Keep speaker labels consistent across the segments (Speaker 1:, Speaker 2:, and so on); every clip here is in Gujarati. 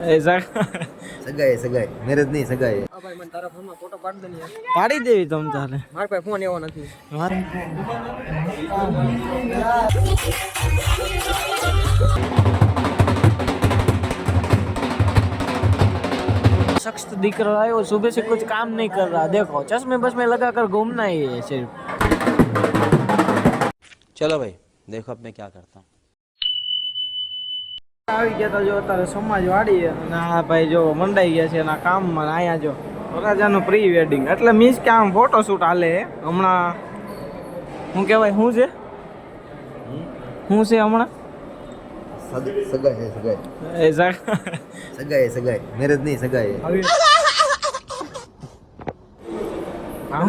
Speaker 1: ऐसा
Speaker 2: સગાઈ સગાઈ મેરેજ નહીં સગાઈ
Speaker 3: ભાઈ મને તારા ફોનમાં ફોટો પાડી દે ને યાર.
Speaker 1: પાડી દેવી તમ તારે
Speaker 3: મારા પાસે ફોન એવો નથી.
Speaker 1: शख्स दिख रहा है वो सुबह से कुछ काम नहीं कर रहा देखो चश्मे बस में लगा कर घूमना ही है सिर्फ
Speaker 2: ચલો ભાઈ દેખો अब मैं क्या करता हूँ
Speaker 1: આવી ગયા તો જો અત્યારે સમાજ વાડી અને આ ભાઈ જો મંડાઈ ગયા છે એના કામમાં અહીંયા જો વરાજાનું પ્રી વેડિંગ એટલે મીન્સ કે આમ ફોટોશૂટ હાલે હમણાં શું કહેવાય શું છે હમણાં
Speaker 2: સગાઈ છે સગાઈ
Speaker 1: એસા
Speaker 2: સગાઈ સગાઈ મેરેજ નહીં સગાઈ
Speaker 1: આ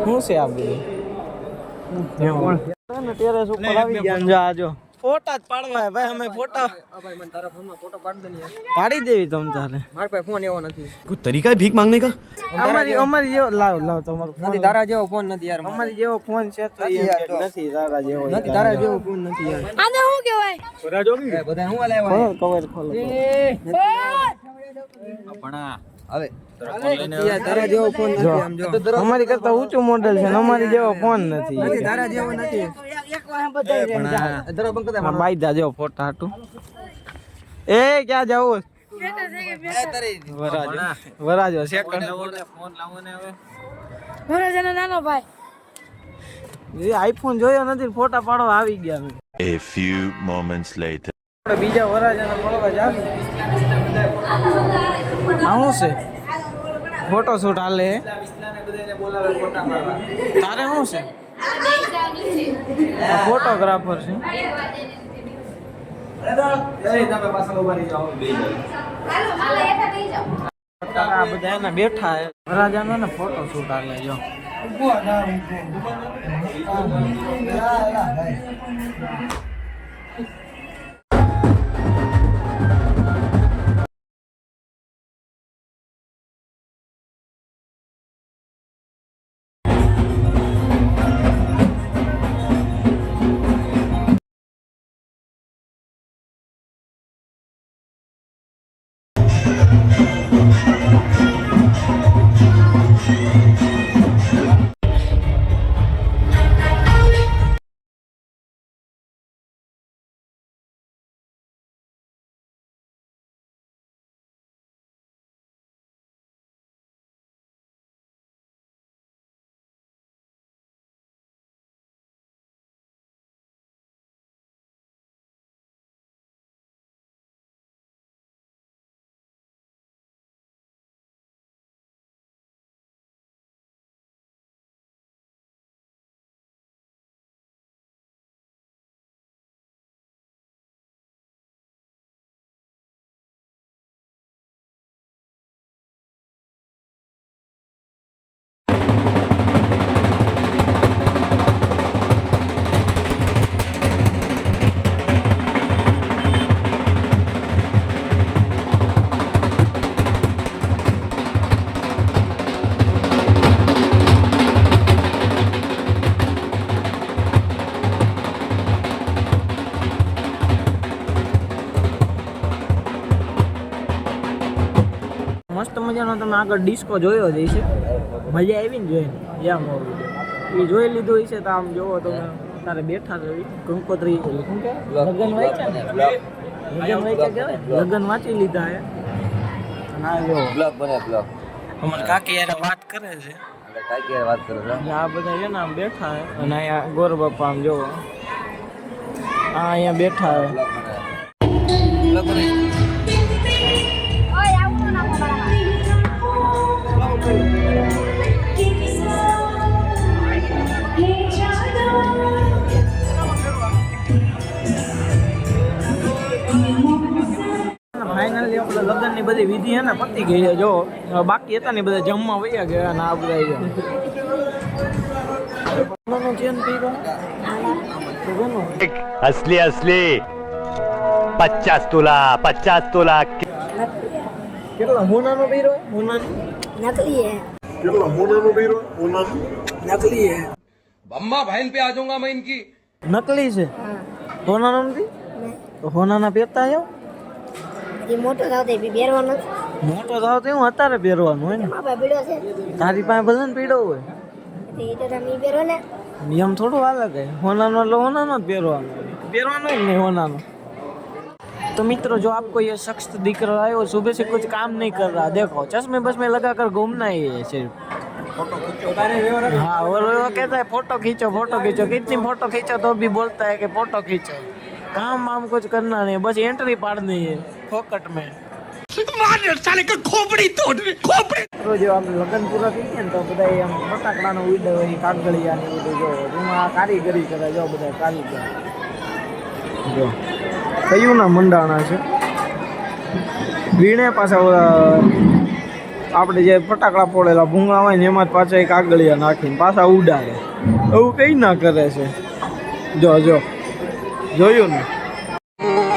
Speaker 1: શું છે આ બધું ટેરેસ ઉપર આવી ગયા ને જા જો ફોટા જ પાડવા ભાઈ અમે ફોટા
Speaker 3: ભાઈ મને તારા ફોનમાં ફોટો પાડી દે ને યાર.
Speaker 1: પાડી દેવી તમ તારે
Speaker 3: મારા પાસે ફોન એવો નથી.
Speaker 4: कुछ तरीका है भीख मांगने का
Speaker 1: અમારી જેવો લાવ તમારો ફોન
Speaker 3: નથી તારા જેવો ફોન નથી યાર.
Speaker 1: અમારી જેવો ફોન છે તો એ નથી તારા જેવો
Speaker 3: નથી તારા જેવો ફોન નથી યાર.
Speaker 5: આને શું કહેવાય?
Speaker 3: બધા હું લાવ્યા
Speaker 1: કવર ખોલો
Speaker 2: હવે
Speaker 3: યાર તારા જેવો ફોન નથી આમ જો.
Speaker 1: અમારી કરતા ઊંચું મોડેલ છે ને અમારી જેવો ફોન નથી
Speaker 3: નથી તારા જેવો નથી.
Speaker 1: આ બાઈદા જેવો ફોટા હાટું એ ક્યાં જવું વરાજો સેકન્ડ
Speaker 5: વરાજાનો નાનો ભાઈ.
Speaker 1: એ આઈફોન જોયો નથી ફોટા પાડવા આવી ગયા અમે
Speaker 6: A few moments later.
Speaker 1: આપણે બીજા વરાજાને મળવા જ આવી આ શું છે ફોટોશૂટ હાલે તારે શું છે ફોટોગ્રાફર છે આ બધા એના બેઠા હે વરાજાનો ને ફોટોશૂટ હાલે જો મસ્ત મજાનો તમે આગળ ડિસ્કો જોયો જ હશે મજા આવી ને જોઈને જ્યાં મોડું એ જોઈ લીધું હશે તો આમ જોવો તમે તારે બેઠા રહી કંકોત્રી શું કે લગન વાંચ્યા ને લગન વાંચ્યા કહેવાય લગન વાંચી લીધા હે અને આ જો
Speaker 2: બ્લોગ બને બ્લોગ
Speaker 1: અમાર કાકી યાર વાત કરે છે
Speaker 2: કાકી યાર વાત કરો છો
Speaker 1: આ બધા છે ને આમ બેઠા હે અને અહીંયા ગોર બાપા આમ જોવો આ અહીંયા બેઠા હે
Speaker 2: બ્લોગ બને
Speaker 5: ઓય આવું ના બરાબર.
Speaker 1: ફાઇનલી આપણે લગ્નની બધી વિધિ હે ને પતી ગઈ છે જો બાકી હતા ને બધા જમવા વયા ગયા અને આ બધા ચેન પી ગયો
Speaker 6: असली असली 50 तोला
Speaker 1: કેટલા હોનાનો પીરો હોનાનો
Speaker 5: નકલી હે.
Speaker 1: નકલી હે
Speaker 3: अम्मा बहन पे आ जाऊंगा मैं इनकी.
Speaker 1: નકલી છે હોનાનો નથી તો હોનાના પહેરતા આવ્યો
Speaker 5: એ મોટો થાવ તે બી પહેરવાનો જ.
Speaker 1: મોટો થાવ તો એવું અત્યારે પહેરવાનું હોય ને.
Speaker 5: મારા પાસે પીળો છે
Speaker 1: તારી પાસે ભલે ને પીડો હોય
Speaker 5: એ તો તમે ઈ પહેરો ને.
Speaker 1: નિયમ થોડું અલગ है होनानो એટલે होनानो જ પહેરવાનો પહેરવાનો જ નહીં होनानो। तो मित्रों जो आपको ये शख्स दिख रहा है वो सुबह से कुछ काम नहीं कर रहा, देखो चश्मे बसमे लगा कर घूमना ही है सिर्फ। हाँ और वो कहता है फोटो खींचो कितनी फोटो खींचो तो भी बोलता है कि फोटो खींचो, काम वाम कुछ करना नहीं, बस एंट्री पाड़नी है फोकट में। तो जो आप लगन पूरा થઈ ગયા ને તો બધા આમ ફટાકડાનો ઉડે હોય કાગળિયા ને બધું જો એમાં આ કારીગરી કરે જો બધા કારીગર જો કયું ના મંડાણા છે વીણે પાછા ઓલા આપણે જે ફટાકડા ફોડેલા ભૂંગળા હોય ને એમાં જ પાછા એક કાગળિયા નાખીને પાછા ઉડાડે, એવું કઈ ના કરે છે। જો જો જોયું ને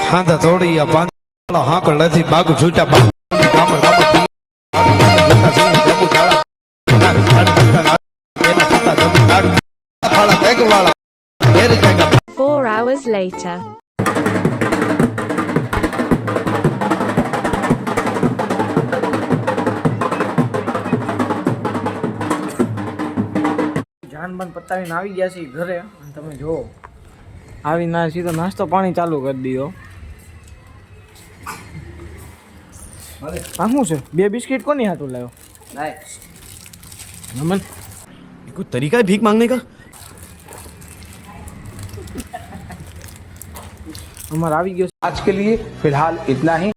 Speaker 4: હા તો થોડી આ પાંદડા હાકળ નથી બાગુ છૂટા કામર કામર
Speaker 7: Four hours later.
Speaker 1: જાન બાન પતાવીને આવી ગયા છે ઘરે અને તમે જુઓ આવીને સીધો નાસ્તો પાણી ચાલુ કરી દીધો। આ શું છે? 2 બિસ્કિટ કોની હાટું લાવ્યો? નમન
Speaker 4: कोई तरीका है भीख मांगने का?
Speaker 1: અમારે આવી ગયો
Speaker 8: आज के लिए फिलहाल इतना ही।